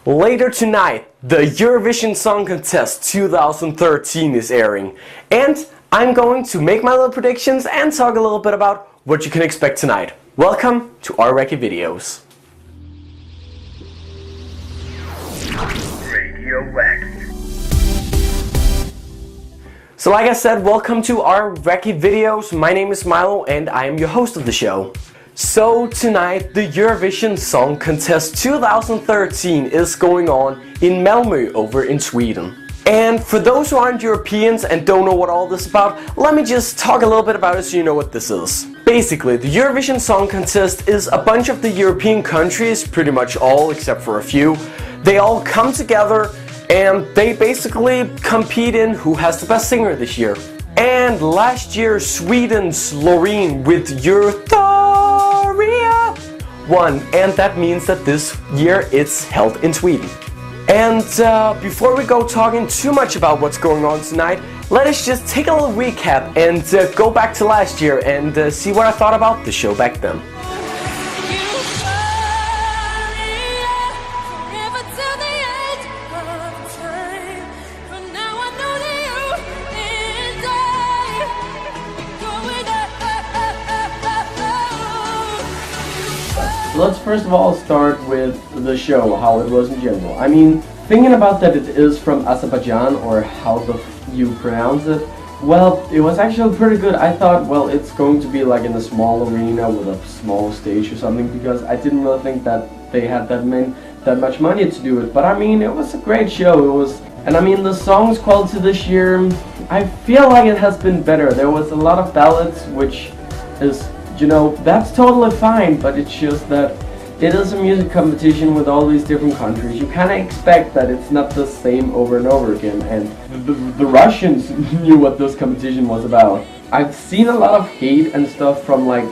Later tonight, the Eurovision Song Contest 2013 is airing, and I'm going to make my little predictions and talk a little bit about what you can expect tonight. Welcome to our Wacky videos. Radio Wacky. So like I said, welcome to our Wacky videos. My name is Milo and I am your host of the show. So tonight, the Eurovision Song Contest 2013 is going on in Malmö over in Sweden. And for those who aren't Europeans and don't know what all this is about, let me just talk a little bit about it so you know what this is. Basically, the Eurovision Song Contest is a bunch of the European countries, pretty much all except for a few. They all come together and they basically compete in who has the best singer this year. And last year, Sweden's Loreen with Euphoria won, and that means that this year it's held in Sweden. And before we go talking too much about what's going on tonight, let us just take a little recap and go back to last year and see what I thought about the show back then. Let's first of all start with the show, how it was in general. I mean, thinking about that it is from Azerbaijan, or how you pronounce it, well, it was actually pretty good. I thought, well, it's going to be like in a small arena with a small stage or something, because I didn't really think that they had that much money to do it. But I mean, it was a great show. And I mean, the songs quality this year, I feel like it has been better. There was a lot of ballads, which is, you know, that's totally fine, but it's just that it is a music competition with all these different countries. You kind of expect that it's not the same over and over again, and the Russians knew what this competition was about. I've seen a lot of hate and stuff from like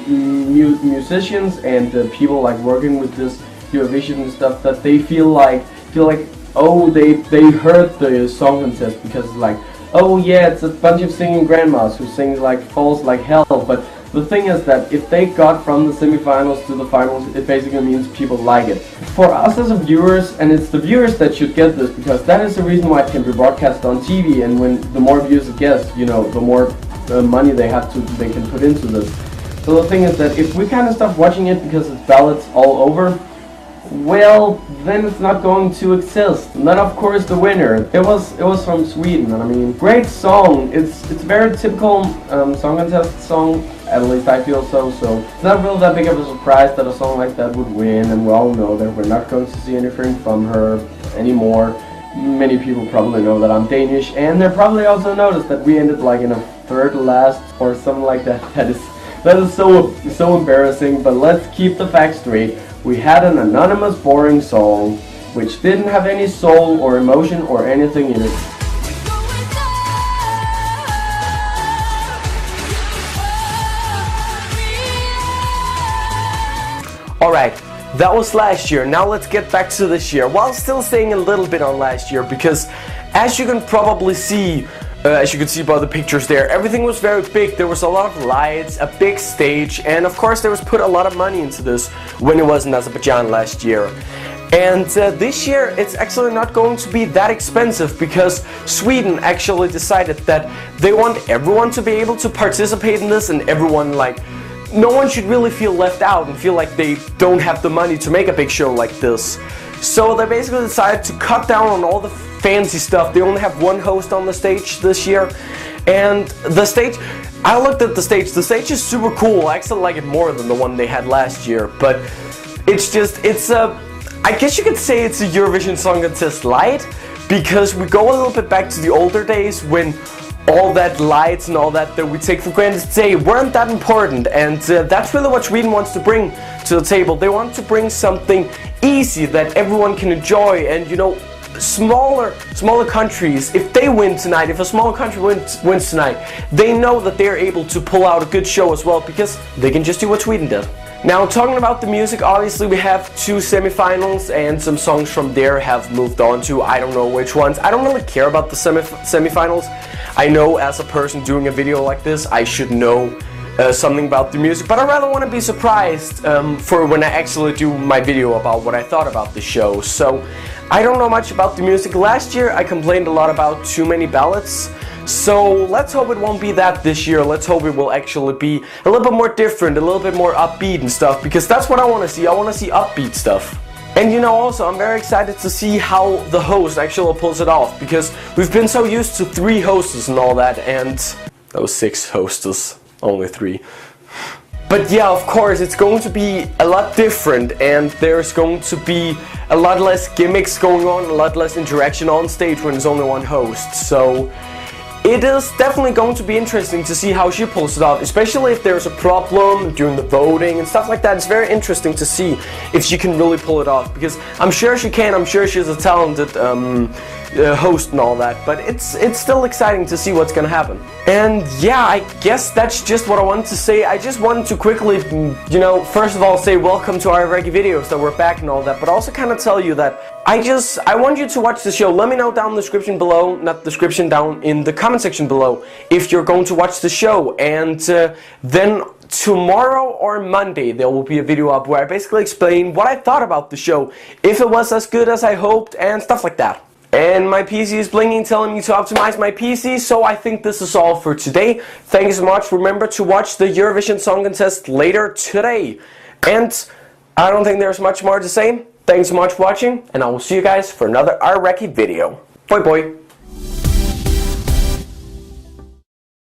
musicians and people like working with this Eurovision and stuff, that they feel like oh, they heard the song contest because it's like, oh yeah, it's a bunch of singing grandmas who sing like falls like hell. But the thing is that if they got from the semifinals to the finals, it basically means people like it. For us as viewers, and it's the viewers that should get this, because that is the reason why it can be broadcast on TV, and when the more views it gets, you know, the more money they can put into this. So the thing is that if we kind of stop watching it because it's ballads all over, well, then it's not going to exist. And then of course the winner, it was from Sweden, and I mean, great song. It's very typical song contest song, at least I feel so. So it's not really that big of a surprise that a song like that would win, and we all know that we're not going to see anything from her anymore. Many people probably know that I'm Danish, and they probably also noticed that we ended like in a third last or something like that. That is so embarrassing. But let's keep the facts straight. We had an anonymous, boring song which didn't have any soul or emotion or anything in it. Alright, that was last year. Now let's get back to this year, while still staying a little bit on last year, because as you can probably see, as you can see by the pictures there, everything was very big. There was a lot of lights, a big stage, and of course there was put a lot of money into this when it was in Azerbaijan last year. And this year it's actually not going to be that expensive, because Sweden actually decided that they want everyone to be able to participate in this, and everyone, like, no one should really feel left out and feel like they don't have the money to make a big show like this. So they basically decided to cut down on all the fancy stuff. They only have one host on the stage this year, and the stage, I looked at the stage is super cool. I actually like it more than the one they had last year, but it's I guess you could say it's a Eurovision Song Contest light, because we go a little bit back to the older days when all that lights and all that we take for granted today weren't that important, and that's really what Sweden wants to bring to the table. They want to bring something easy that everyone can enjoy, and you know, smaller countries, if they win tonight, if a small country wins tonight, they know that they're able to pull out a good show as well, because they can just do what Sweden did. Now, talking about the music, obviously we have two semifinals, and some songs from there have moved on to I don't know which ones. I don't really care about the semifinals. I know as a person doing a video like this, I should know something about the music, but I rather want to be surprised for when I actually do my video about what I thought about the show. So I don't know much about the music. Last year I complained a lot about too many ballads, so let's hope it won't be that this year. Let's hope it will actually be a little bit more different, a little bit more upbeat and stuff, because that's what I want to see. I want to see upbeat stuff. And you know, also I'm very excited to see how the host actually pulls it off, because we've been so used to 3 hosts and all that, and that was 6 hosts. Only 3. But yeah, of course, it's going to be a lot different, and there's going to be a lot less gimmicks going on, a lot less interaction on stage when there's only one host. So it is definitely going to be interesting to see how she pulls it off, especially if there's a problem during the voting and stuff like that. It's very interesting to see if she can really pull it off, because I'm sure she can. I'm sure she's a talented host and all that, but it's still exciting to see what's gonna happen. And yeah, I guess that's just what I wanted to say. I just wanted to quickly, you know, first of all say welcome to our Wacky videos, that we're back and all that, but also kind of tell you that I want you to watch the show. Let me know down in the description below, not description, down in the comment section below, if you're going to watch the show. And then tomorrow or Monday there will be a video up where I basically explain what I thought about the show, if it was as good as I hoped and stuff like that. And my PC is blinking, telling me to optimize my PC, so I think this is all for today. Thank you so much. Remember to watch the Eurovision Song Contest later today. And I don't think there's much more to say. Thanks so much for watching, and I will see you guys for another Wacky video. Bye bye.